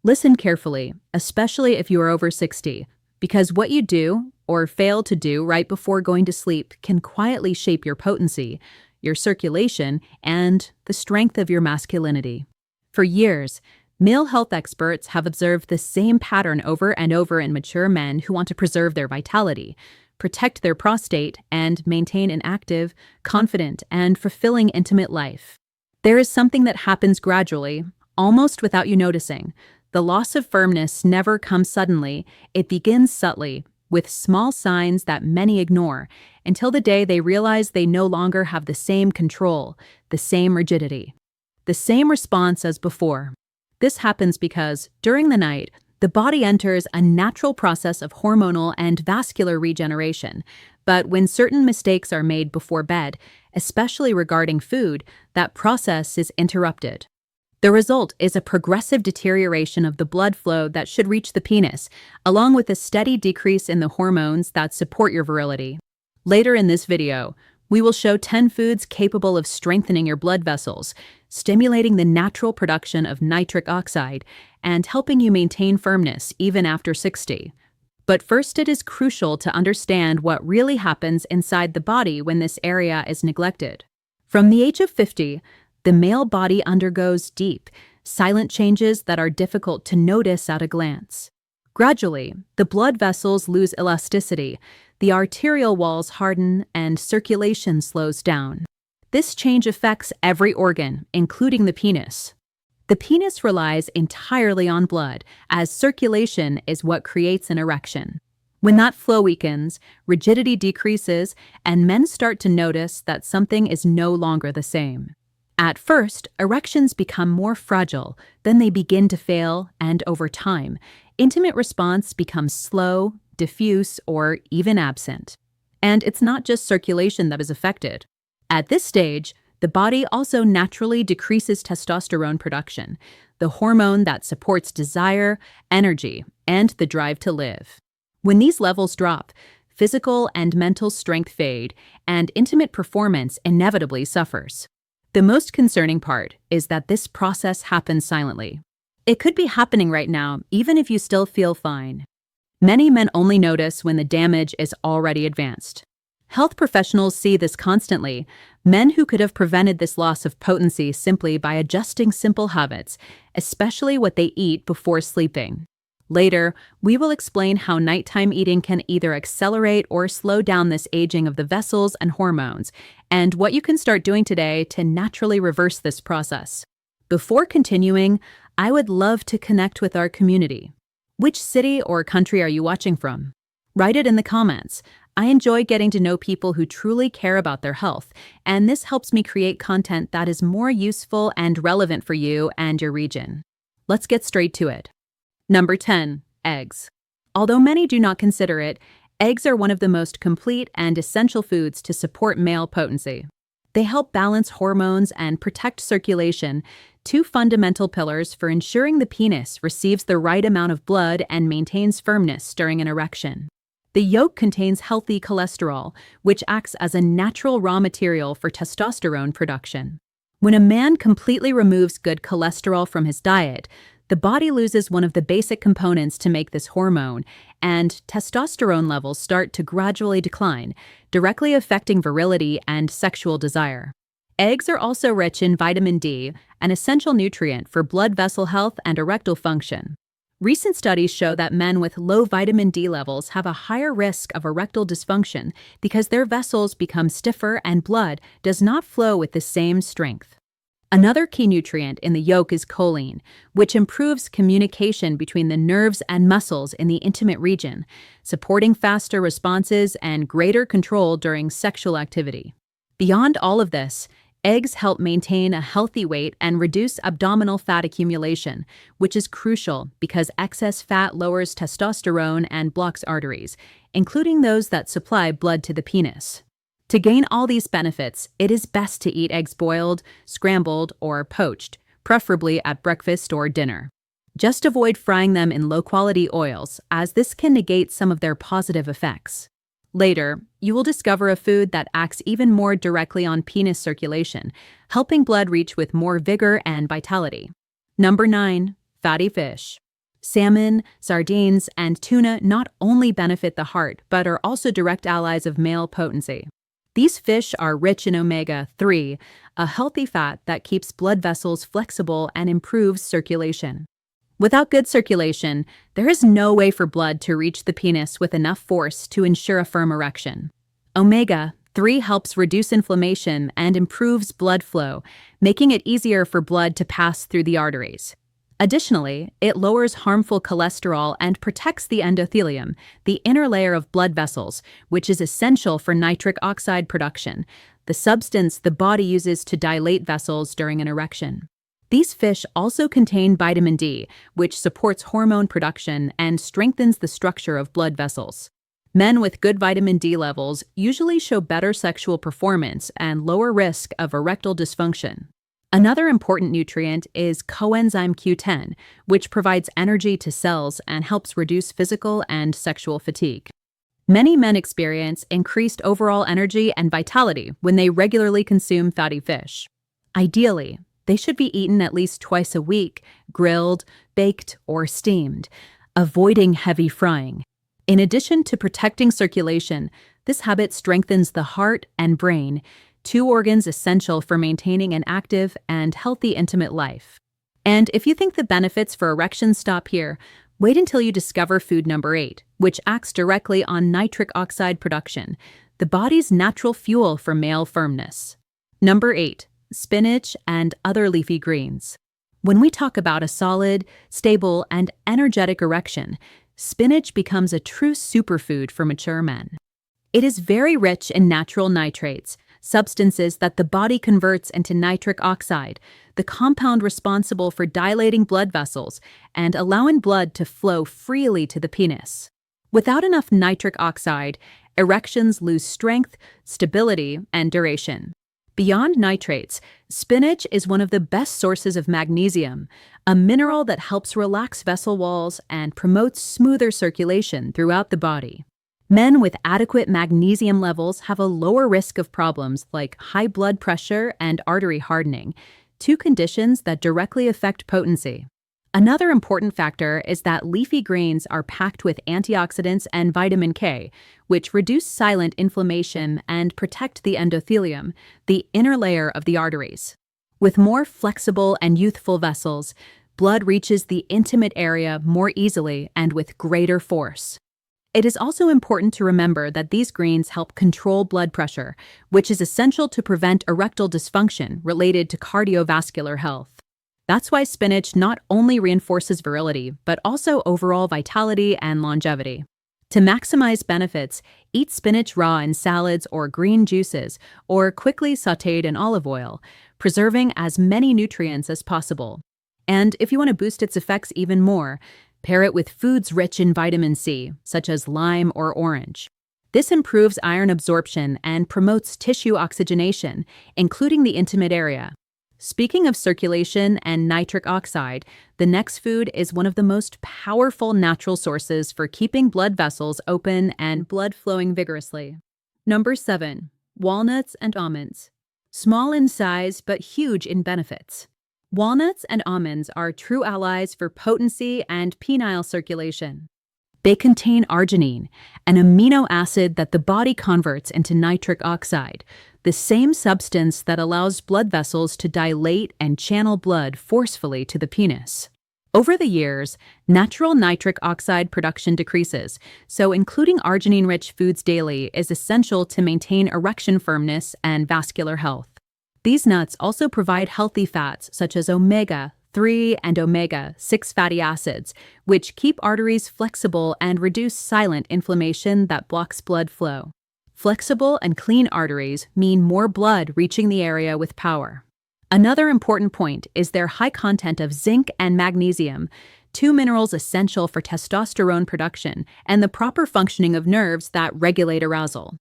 Listen carefully, especially if you are over 60, because what you do or fail to do right before going to sleep can quietly shape your potency, your circulation, and the strength of your masculinity. For years, male health experts have observed the same pattern over and over in mature men who want to preserve their vitality, protect their prostate, and maintain an active, confident, and fulfilling intimate life. There is something that happens gradually, almost without you noticing. The loss of firmness never comes suddenly, it begins subtly, with small signs that many ignore, until the day they realize they no longer have the same control, the same rigidity, the same response as before. This happens because, during the night, the body enters a natural process of hormonal and vascular regeneration. But when certain mistakes are made before bed, especially regarding food, that process is interrupted. The result is a progressive deterioration of the blood flow that should reach the penis, along with a steady decrease in the hormones that support your virility. Later in this video, we will show 10 foods capable of strengthening your blood vessels, stimulating the natural production of nitric oxide, and helping you maintain firmness even after 60. But first, it is crucial to understand what really happens inside the body when this area is neglected. From the age of 50, the male body undergoes deep, silent changes that are difficult to notice at a glance. Gradually, the blood vessels lose elasticity, the arterial walls harden, and circulation slows down. This change affects every organ, including the penis. The penis relies entirely on blood, as circulation is what creates an erection. When that flow weakens, rigidity decreases, and men start to notice that something is no longer the same. At first, erections become more fragile, then they begin to fail, and over time, intimate response becomes slow, diffuse, or even absent. And it's not just circulation that is affected. At this stage, the body also naturally decreases testosterone production, the hormone that supports desire, energy, and the drive to live. When these levels drop, physical and mental strength fade, and intimate performance inevitably suffers. The most concerning part is that this process happens silently. It could be happening right now, even if you still feel fine. Many men only notice when the damage is already advanced. Health professionals see this constantly, men who could have prevented this loss of potency simply by adjusting simple habits, especially what they eat before sleeping. Later, we will explain how nighttime eating can either accelerate or slow down this aging of the vessels and hormones, and what you can start doing today to naturally reverse this process. Before continuing, I would love to connect with our community. Which city or country are you watching from? Write it in the comments. I enjoy getting to know people who truly care about their health, and this helps me create content that is more useful and relevant for you and your region. Let's get straight to it. Number 10. Eggs. Although many do not consider it, eggs are one of the most complete and essential foods to support male potency. They help balance hormones and protect circulation, two fundamental pillars for ensuring the penis receives the right amount of blood and maintains firmness during an erection. The yolk contains healthy cholesterol, which acts as a natural raw material for testosterone production. When a man completely removes good cholesterol from his diet, the body loses one of the basic components to make this hormone, and testosterone levels start to gradually decline, directly affecting virility and sexual desire. Eggs are also rich in vitamin D, an essential nutrient for blood vessel health and erectile function. Recent studies show that men with low vitamin D levels have a higher risk of erectile dysfunction because their vessels become stiffer and blood does not flow with the same strength. Another key nutrient in the yolk is choline, which improves communication between the nerves and muscles in the intimate region, supporting faster responses and greater control during sexual activity. Beyond all of this, eggs help maintain a healthy weight and reduce abdominal fat accumulation, which is crucial because excess fat lowers testosterone and blocks arteries, including those that supply blood to the penis. To gain all these benefits, it is best to eat eggs boiled, scrambled, or poached, preferably at breakfast or dinner. Just avoid frying them in low-quality oils, as this can negate some of their positive effects. Later, you will discover a food that acts even more directly on penis circulation, helping blood reach with more vigor and vitality. Number 9. Fatty fish. Salmon, sardines, and tuna not only benefit the heart, but are also direct allies of male potency. These fish are rich in omega-3, a healthy fat that keeps blood vessels flexible and improves circulation. Without good circulation, there is no way for blood to reach the penis with enough force to ensure a firm erection. Omega-3 helps reduce inflammation and improves blood flow, making it easier for blood to pass through the arteries. Additionally, it lowers harmful cholesterol and protects the endothelium, the inner layer of blood vessels, which is essential for nitric oxide production, the substance the body uses to dilate vessels during an erection. These fish also contain vitamin D, which supports hormone production and strengthens the structure of blood vessels. Men with good vitamin D levels usually show better sexual performance and lower risk of erectile dysfunction. Another important nutrient is coenzyme Q10, which provides energy to cells and helps reduce physical and sexual fatigue. Many men experience increased overall energy and vitality when they regularly consume fatty fish. Ideally, they should be eaten at least twice a week, grilled, baked, or steamed, avoiding heavy frying. In addition to protecting circulation, this habit strengthens the heart and brain, two organs essential for maintaining an active and healthy intimate life. And if you think the benefits for erections stop here, wait until you discover food number 8, which acts directly on nitric oxide production, the body's natural fuel for male firmness. Number 8, spinach and other leafy greens. When we talk about a solid, stable, and energetic erection, spinach becomes a true superfood for mature men. It is very rich in natural nitrates, substances that the body converts into nitric oxide, the compound responsible for dilating blood vessels and allowing blood to flow freely to the penis. Without enough nitric oxide, erections lose strength, stability, and duration. Beyond nitrates, spinach is one of the best sources of magnesium, a mineral that helps relax vessel walls and promotes smoother circulation throughout the body. Men with adequate magnesium levels have a lower risk of problems like high blood pressure and artery hardening, two conditions that directly affect potency. Another important factor is that leafy greens are packed with antioxidants and vitamin K, which reduce silent inflammation and protect the endothelium, the inner layer of the arteries. With more flexible and youthful vessels, blood reaches the intimate area more easily and with greater force. It is also important to remember that these greens help control blood pressure, which is essential to prevent erectile dysfunction related to cardiovascular health. That's why spinach not only reinforces virility, but also overall vitality and longevity. To maximize benefits, eat spinach raw in salads or green juices, or quickly sautéed in olive oil, preserving as many nutrients as possible. And if you want to boost its effects even more, pair it with foods rich in vitamin C, such as lime or orange. This improves iron absorption and promotes tissue oxygenation, including the intimate area. Speaking of circulation and nitric oxide, the next food is one of the most powerful natural sources for keeping blood vessels open and blood flowing vigorously. Number 7, walnuts and almonds. Small in size but huge in benefits. Walnuts and almonds are true allies for potency and penile circulation. They contain arginine, an amino acid that the body converts into nitric oxide, the same substance that allows blood vessels to dilate and channel blood forcefully to the penis. Over the years, natural nitric oxide production decreases, so including arginine-rich foods daily is essential to maintain erection firmness and vascular health. These nuts also provide healthy fats such as omega-3 and omega-6 fatty acids, which keep arteries flexible and reduce silent inflammation that blocks blood flow. Flexible and clean arteries mean more blood reaching the area with power. Another important point is their high content of zinc and magnesium, two minerals essential for testosterone production and the proper functioning of nerves that regulate arousal.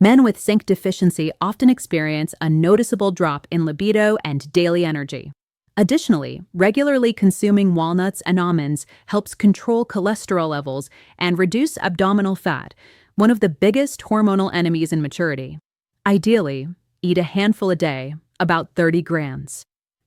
Men with zinc deficiency often experience a noticeable drop in libido and daily energy. Additionally, regularly consuming walnuts and almonds helps control cholesterol levels and reduce abdominal fat, one of the biggest hormonal enemies in maturity. Ideally, eat a handful a day, about 30 grams.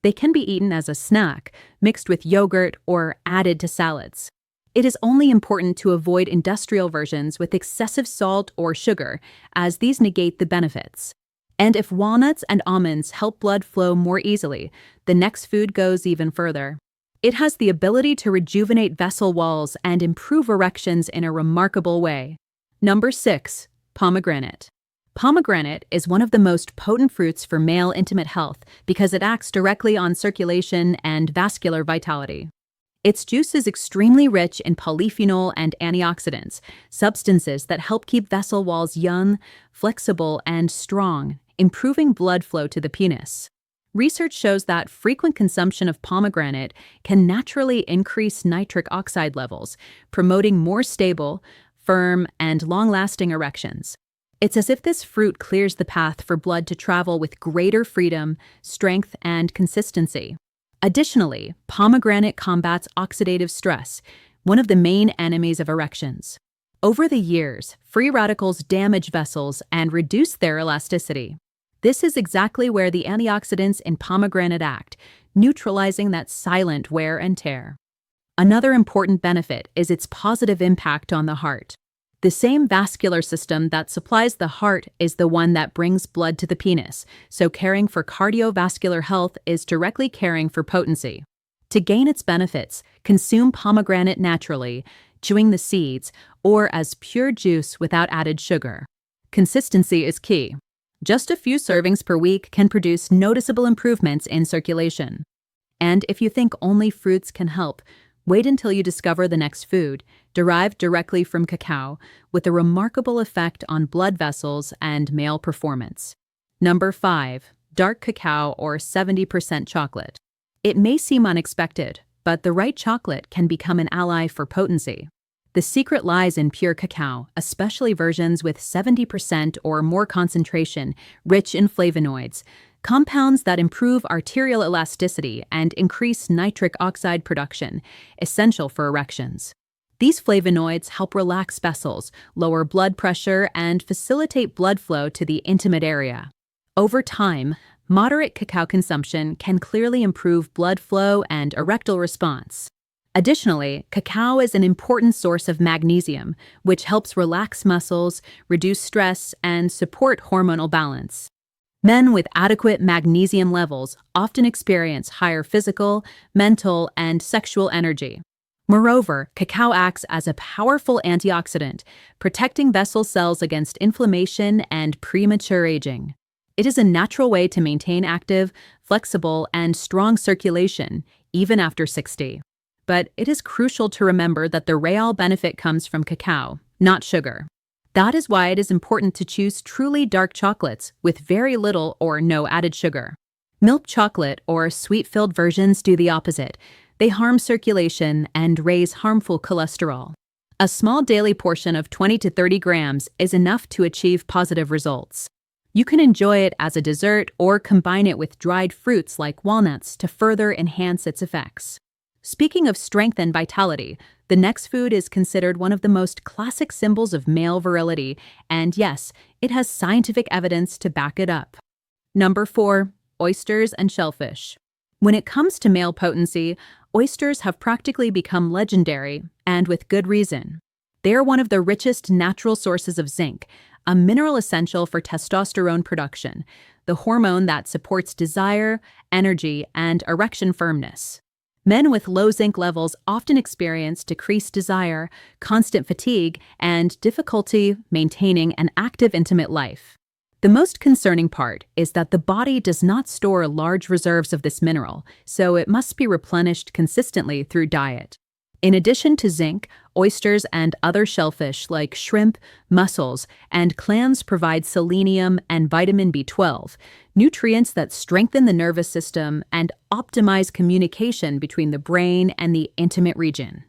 They can be eaten as a snack, mixed with yogurt, or added to salads. It is only important to avoid industrial versions with excessive salt or sugar, as these negate the benefits. And if walnuts and almonds help blood flow more easily, the next food goes even further. It has the ability to rejuvenate vessel walls and improve erections in a remarkable way. Number 6. Pomegranate. Pomegranate is one of the most potent fruits for male intimate health because it acts directly on circulation and vascular vitality. Its juice is extremely rich in polyphenol and antioxidants, substances that help keep vessel walls young, flexible, and strong, improving blood flow to the penis. Research shows that frequent consumption of pomegranate can naturally increase nitric oxide levels, promoting more stable, firm, and long-lasting erections. It's as if this fruit clears the path for blood to travel with greater freedom, strength, and consistency. Additionally, pomegranate combats oxidative stress, one of the main enemies of erections. Over the years, free radicals damage vessels and reduce their elasticity. This is exactly where the antioxidants in pomegranate act, neutralizing that silent wear and tear. Another important benefit is its positive impact on the heart. The same vascular system that supplies the heart is the one that brings blood to the penis, so caring for cardiovascular health is directly caring for potency. To gain its benefits, consume pomegranate naturally, chewing the seeds, or as pure juice without added sugar. Consistency is key. Just a few servings per week can produce noticeable improvements in circulation. And if you think only fruits can help, wait until you discover the next food, derived directly from cacao, with a remarkable effect on blood vessels and male performance. Number 5. Dark cacao or 70% chocolate. It may seem unexpected, but the right chocolate can become an ally for potency. The secret lies in pure cacao, especially versions with 70% or more concentration, rich in flavonoids, compounds that improve arterial elasticity and increase nitric oxide production, essential for erections. These flavonoids help relax vessels, lower blood pressure, and facilitate blood flow to the intimate area. Over time, moderate cacao consumption can clearly improve blood flow and erectile response. Additionally, cacao is an important source of magnesium, which helps relax muscles, reduce stress, and support hormonal balance. Men with adequate magnesium levels often experience higher physical, mental, and sexual energy. Moreover, cacao acts as a powerful antioxidant, protecting vessel cells against inflammation and premature aging. It is a natural way to maintain active, flexible, and strong circulation, even after 60. But it is crucial to remember that the real benefit comes from cacao, not sugar. That is why it is important to choose truly dark chocolates with very little or no added sugar. Milk chocolate or sweet-filled versions do the opposite. They harm circulation and raise harmful cholesterol. A small daily portion of 20 to 30 grams is enough to achieve positive results. You can enjoy it as a dessert or combine it with dried fruits like walnuts to further enhance its effects. Speaking of strength and vitality, the next food is considered one of the most classic symbols of male virility, and yes, it has scientific evidence to back it up. Number 4. Oysters and shellfish. When it comes to male potency, oysters have practically become legendary, and with good reason. They are one of the richest natural sources of zinc, a mineral essential for testosterone production, the hormone that supports desire, energy, and erection firmness. Men with low zinc levels often experience decreased desire, constant fatigue, and difficulty maintaining an active intimate life. The most concerning part is that the body does not store large reserves of this mineral, so it must be replenished consistently through diet. In addition to zinc, oysters and other shellfish like shrimp, mussels, and clams provide selenium and vitamin B12, nutrients that strengthen the nervous system and optimize communication between the brain and the intimate region.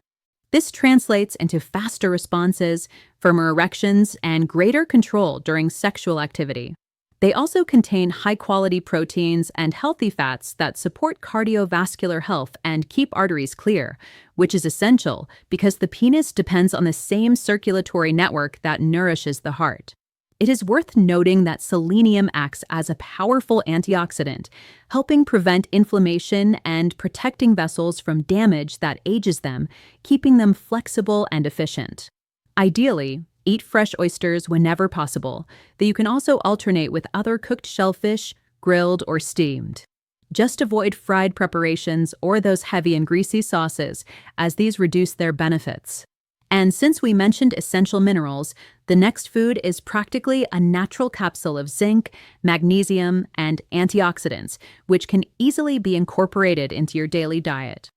This translates into faster responses, firmer erections, and greater control during sexual activity. They also contain high-quality proteins and healthy fats that support cardiovascular health and keep arteries clear, which is essential because the penis depends on the same circulatory network that nourishes the heart. It is worth noting that selenium acts as a powerful antioxidant, helping prevent inflammation and protecting vessels from damage that ages them, keeping them flexible and efficient. Ideally, eat fresh oysters whenever possible, though you can also alternate with other cooked shellfish, grilled or steamed. Just avoid fried preparations or those heavy and greasy sauces, as these reduce their benefits. And since we mentioned essential minerals, the next food is practically a natural capsule of zinc, magnesium, and antioxidants, which can easily be incorporated into your daily diet.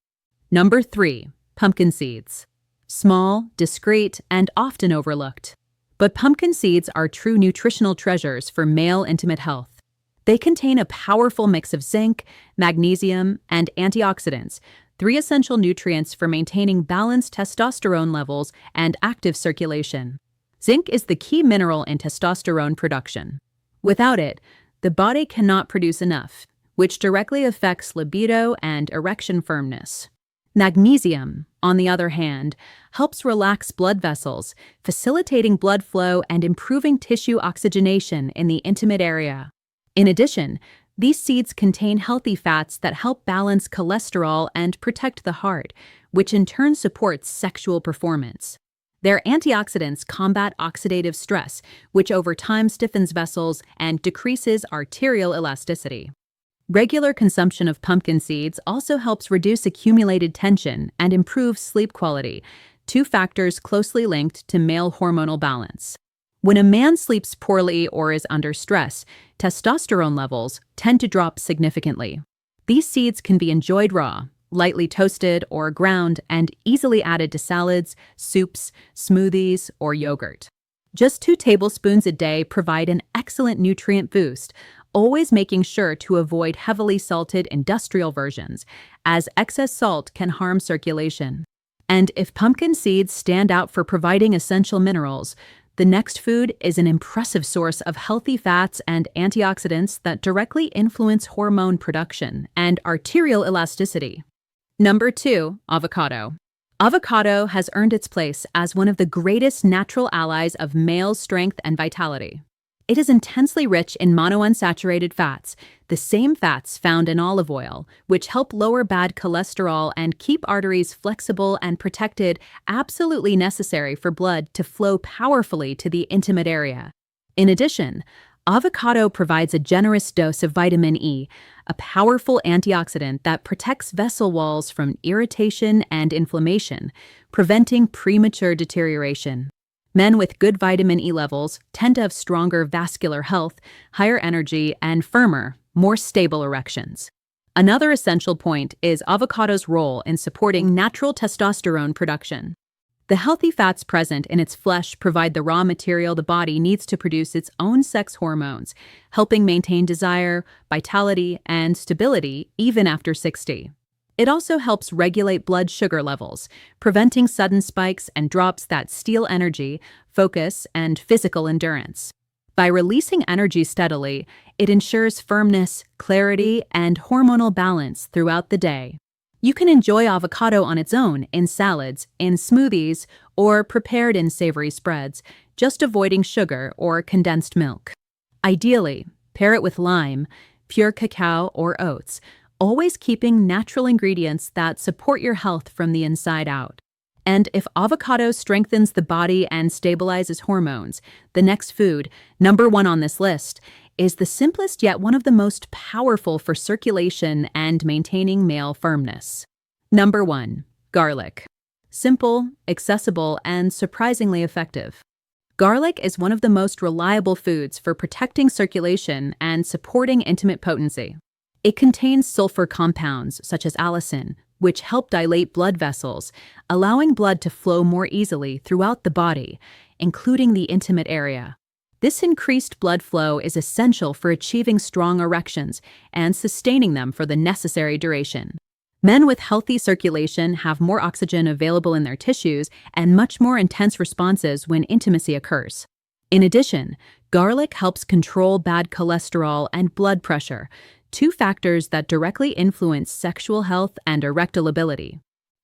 Number 3, pumpkin seeds. Small, discreet, and often overlooked. But pumpkin seeds are true nutritional treasures for male intimate health. They contain a powerful mix of zinc, magnesium, and antioxidants, 3 essential nutrients for maintaining balanced testosterone levels and active circulation. Zinc is the key mineral in testosterone production. Without it, the body cannot produce enough, which directly affects libido and erection firmness. Magnesium, on the other hand, helps relax blood vessels, facilitating blood flow and improving tissue oxygenation in the intimate area. In addition, these seeds contain healthy fats that help balance cholesterol and protect the heart, which in turn supports sexual performance. Their antioxidants combat oxidative stress, which over time stiffens vessels and decreases arterial elasticity. Regular consumption of pumpkin seeds also helps reduce accumulated tension and improve sleep quality, 2 factors closely linked to male hormonal balance. When a man sleeps poorly or is under stress, testosterone levels tend to drop significantly. These seeds can be enjoyed raw, lightly toasted or ground, and easily added to salads, soups, smoothies, or yogurt. Just 2 tablespoons a day provide an excellent nutrient boost, always making sure to avoid heavily salted industrial versions, as excess salt can harm circulation. And if pumpkin seeds stand out for providing essential minerals, the next food is an impressive source of healthy fats and antioxidants that directly influence hormone production and arterial elasticity. Number 2, avocado. Avocado has earned its place as one of the greatest natural allies of male strength and vitality. It is intensely rich in monounsaturated fats, the same fats found in olive oil, which help lower bad cholesterol and keep arteries flexible and protected, absolutely necessary for blood to flow powerfully to the intimate area. In addition, avocado provides a generous dose of vitamin E, a powerful antioxidant that protects vessel walls from irritation and inflammation, preventing premature deterioration. Men with good vitamin E levels tend to have stronger vascular health, higher energy, and firmer, more stable erections. Another essential point is avocado's role in supporting natural testosterone production. The healthy fats present in its flesh provide the raw material the body needs to produce its own sex hormones, helping maintain desire, vitality, and stability even after 60. It also helps regulate blood sugar levels, preventing sudden spikes and drops that steal energy, focus, and physical endurance. By releasing energy steadily, it ensures firmness, clarity, and hormonal balance throughout the day. You can enjoy avocado on its own in salads, in smoothies, or prepared in savory spreads, just avoiding sugar or condensed milk. Ideally, pair it with lime, pure cacao, or oats, always keeping natural ingredients that support your health from the inside out. And if avocado strengthens the body and stabilizes hormones, the next food, number 1 on this list, is the simplest yet one of the most powerful for circulation and maintaining male firmness. Number 1, garlic. Simple, accessible, and surprisingly effective. Garlic is one of the most reliable foods for protecting circulation and supporting intimate potency. It contains sulfur compounds such as allicin, which help dilate blood vessels, allowing blood to flow more easily throughout the body, including the intimate area. This increased blood flow is essential for achieving strong erections and sustaining them for the necessary duration. Men with healthy circulation have more oxygen available in their tissues and much more intense responses when intimacy occurs. In addition, garlic helps control bad cholesterol and blood pressure, 2 factors that directly influence sexual health and erectile ability.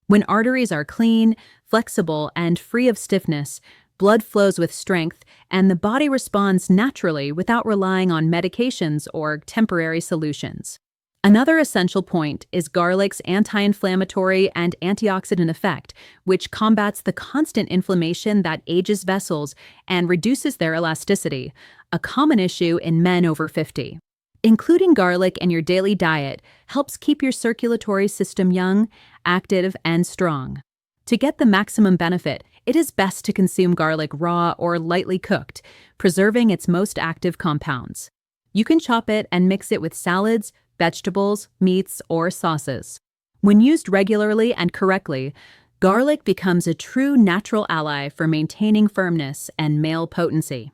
When arteries are clean, flexible, and free of stiffness, Blood flows with strength, and the body responds naturally without relying on medications or temporary solutions. Another essential point is garlic's anti-inflammatory and antioxidant effect, which combats the constant inflammation that ages vessels and reduces their elasticity, a common issue in men over 50. Including garlic in your daily diet helps keep your circulatory system young, active, and strong. To get the maximum benefit, it is best to consume garlic raw or lightly cooked, preserving its most active compounds. You can chop it and mix it with salads, vegetables, meats, or sauces. When used regularly and correctly, garlic becomes a true natural ally for maintaining firmness and male potency.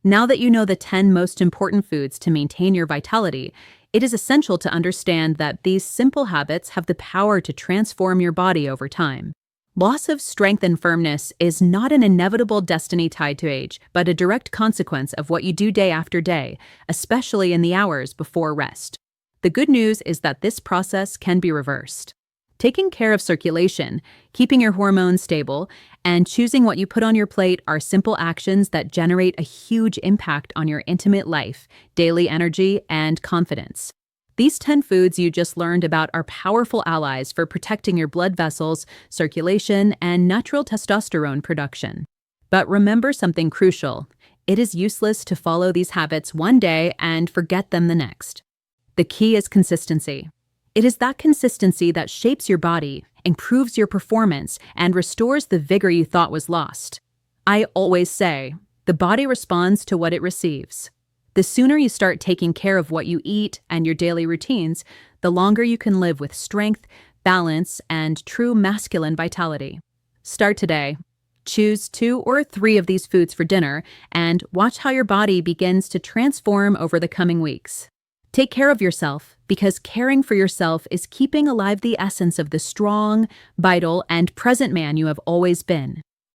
Now that you know the 10 most important foods to maintain your vitality, it is essential to understand that these simple habits have the power to transform your body over time. Loss of strength and firmness is not an inevitable destiny tied to age, but a direct consequence of what you do day after day, especially in the hours before rest. The good news is that this process can be reversed. Taking care of circulation, keeping your hormones stable, and choosing what you put on your plate are simple actions that generate a huge impact on your intimate life, daily energy, and confidence. These 10 foods you just learned about are powerful allies for protecting your blood vessels, circulation, and natural testosterone production. But remember something crucial. It is useless to follow these habits one day and forget them the next. The key is consistency. It is that consistency that shapes your body, improves your performance, and restores the vigor you thought was lost. I always say, the body responds to what it receives. The sooner you start taking care of what you eat and your daily routines, the longer you can live with strength, balance, and true masculine vitality. Start today. Choose 2 or 3 of these foods for dinner and watch how your body begins to transform over the coming weeks. Take care of yourself, because caring for yourself is keeping alive the essence of the strong, vital, and present man you have always been.